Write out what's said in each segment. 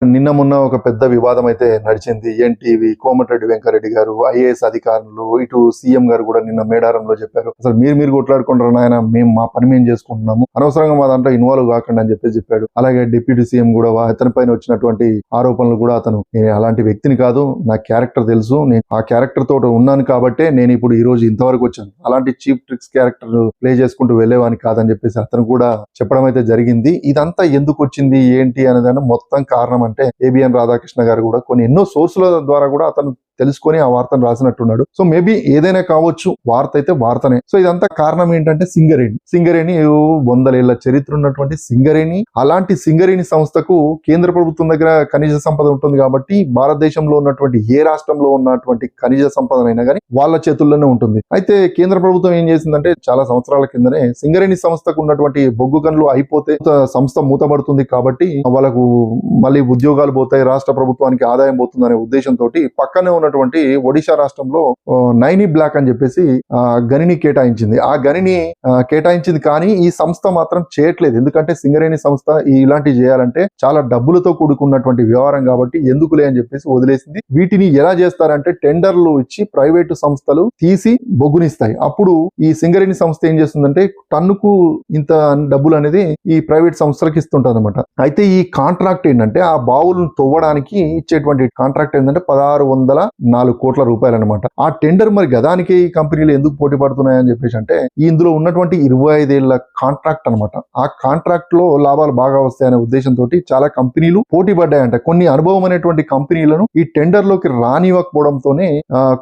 నిన్న మొన్న ఒక పెద్ద వివాదం అయితే నడిచింది. ఎన్టీవీ కోమటిరెడ్డి వెంకరెడ్డి గారు, ఐఏఎస్ అధికారులు, ఇటు సీఎం గారు కూడా నిన్న మేడారంలో చెప్పారు. అసలు మీరు కొట్లాడుకుంటారు నాయన, మేము మా పని మేము చేసుకుంటున్నాము, అనవసరంగా మా దాంట్లో ఇన్వాల్వ్ కాకండి అని చెప్పాడు. అలాగే డిప్యూటీ సీఎం కూడా అతని పైన వచ్చినటువంటి ఆరోపణలు కూడా అతను అలాంటి వ్యక్తిని కాదు, నా క్యారెక్టర్ తెలుసు, నేను ఆ క్యారెక్టర్ తోటి ఉన్నాను కాబట్టే నేను ఇప్పుడు ఈ రోజు ఇంతవరకు వచ్చాను, అలాంటి చీప్ ట్రిక్స్ క్యారెక్టర్ ప్లే చేసుకుంటూ వెళ్లేవాని కాదని చెప్పేసి అతను కూడా చెప్పడం అయితే జరిగింది. ఇదంతా ఎందుకు వచ్చింది ఏంటి అనేదాన్ని మొత్తం కారణం అంటే ఏబిఎన్ రాధాకృష్ణ గారు కూడా కొన్ని ఎన్నో సోర్సుల ద్వారా కూడా అతను తెలుసుకొని ఆ వార్తను రాసినట్టున్నాడు. సో మేబీ ఏదైనా కావచ్చు, వార్త అయితే వార్తనే. సో ఇదంతా కారణం ఏంటంటే సింగరేణి 100 ఏళ్ల చరిత్ర ఉన్నటువంటి సింగరేణి, అలాంటి సింగరేణి సంస్థకు కేంద్ర ప్రభుత్వం దగ్గర ఖనిజ సంపద ఉంటుంది కాబట్టి భారతదేశంలో ఉన్నటువంటి ఏ రాష్ట్రంలో ఉన్నటువంటి ఖనిజ సంపదనైనా కానీ వాళ్ళ చేతుల్లోనే ఉంటుంది. అయితే కేంద్ర ప్రభుత్వం ఏం చేసిందంటే చాలా సంవత్సరాల కిందనే సింగరేణి సంస్థకు ఉన్నటువంటి బొగ్గు గనులు అయిపోతే సంస్థ మూతపడుతుంది కాబట్టి వాళ్ళకు మళ్ళీ ఉద్యోగాలు పోతాయి, రాష్ట్ర ప్రభుత్వానికి ఆదాయం పోతుంది అనే ఉద్దేశంతో పక్కనే ఉన్నటువంటి ఒడిశా రాష్ట్రంలో నైని బ్లాక్ అని చెప్పేసి గనిని కేటాయించింది. ఆ గనిని కేటాయించింది కానీ ఈ సంస్థ మాత్రం చేయట్లేదు. ఎందుకంటే సింగరేణి సంస్థ ఇలాంటివి చేయాలంటే చాలా డబ్బులతో కూడుకున్నటువంటి వ్యవహారం కాబట్టి ఎందుకులే అని చెప్పేసి వదిలేసింది. వీటిని ఎలా చేస్తారంటే టెండర్లు ఇచ్చి ప్రైవేటు సంస్థలు తీసి బొగ్గునిస్తాయి. అప్పుడు ఈ సింగరేణి సంస్థ ఏం చేస్తుందంటే టన్నుకు ఇంత డబ్బులు అనేది ఈ ప్రైవేట్ సంస్థలకు ఇస్తుంటది అనమాట. అయితే ఈ కాంట్రాక్ట్ ఏంటంటే ఆ బావులను తవ్వడానికి ఇచ్చేటువంటి కాంట్రాక్ట్ ఏంటంటే 1604 కోట్ల రూపాయలు అనమాట. ఆ టెండర్ మరి గదానికి ఈ కంపెనీలు ఎందుకు పోటీ పడుతున్నాయని చెప్పేసి అంటే ఇందులో ఉన్నటువంటి 25 ఏళ్ల కాంట్రాక్ట్ అనమాట. ఆ కాంట్రాక్ట్ లో లాభాలు బాగా వస్తాయనే ఉద్దేశంతో చాలా కంపెనీలు పోటీ పడ్డాయంట. కొన్ని అనుభవం అనేటువంటి కంపెనీలను ఈ టెండర్ లోకి రానివ్వకపోవడంతోనే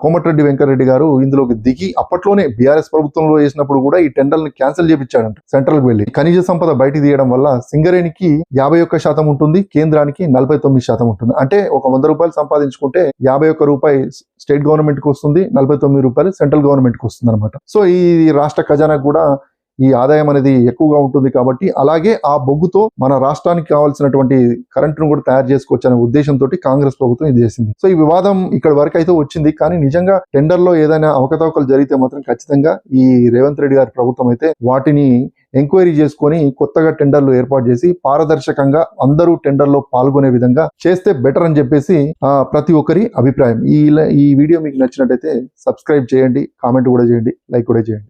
కోమటిరెడ్డి వెంకరెడ్డి గారు ఇందులోకి దిగి అప్పట్లోనే బీఆర్ఎస్ ప్రభుత్వంలో చేసినప్పుడు కూడా ఈ టెండర్ ని క్యాన్సిల్ చేపించాడంట. సెంట్రల్ కి వెళ్లి ఖనిజ సంపద బయట తీయడం వల్ల సింగరేణికి 51% ఉంటుంది, కేంద్రానికి 49% ఉంటుంది. అంటే ఒక 100 రూపాయలు సంపాదించుకుంటే 51 రూపాయి స్టేట్ గవర్నమెంట్ కి వస్తుంది, 49 రూపాయలు సెంట్రల్ గవర్నమెంట్ కి వస్తుంది అనమాట. సో ఈ రాష్ట్ర ఖజానాకు కూడా ఈ ఆదాయం అనేది ఎక్కువగా ఉంటుంది కాబట్టి అలాగే ఆ బొగ్గుతో మన రాష్ట్రానికి కావాల్సినటువంటి కరెంటును కూడా తయారు చేసుకోవచ్చు అనే ఉద్దేశంతో కాంగ్రెస్ ప్రభుత్వం ఇది చేసింది. సో ఈ వివాదం ఇక్కడ వరకు అయితే వచ్చింది. కానీ నిజంగా టెండర్ లో ఏదైనా అవకతవకలు జరిగితే మాత్రం ఖచ్చితంగా ఈ రేవంత్ రెడ్డి గారి ప్రభుత్వం అయితే వాటిని ఎంక్వైరీ చేసుకొని కొత్తగా టెండర్లు ఏర్పాటు చేసి పారదర్శకంగా అందరూ టెండర్లో పాల్గొనే విధంగా చేస్తే బెటర్ అని చెప్పేసి ప్రతి ఒక్కరి అభిప్రాయం. ఈ వీడియో మీకు నచ్చినట్టయితే సబ్స్క్రైబ్ చేయండి, కామెంట్ కూడా చేయండి, లైక్ కూడా చేయండి.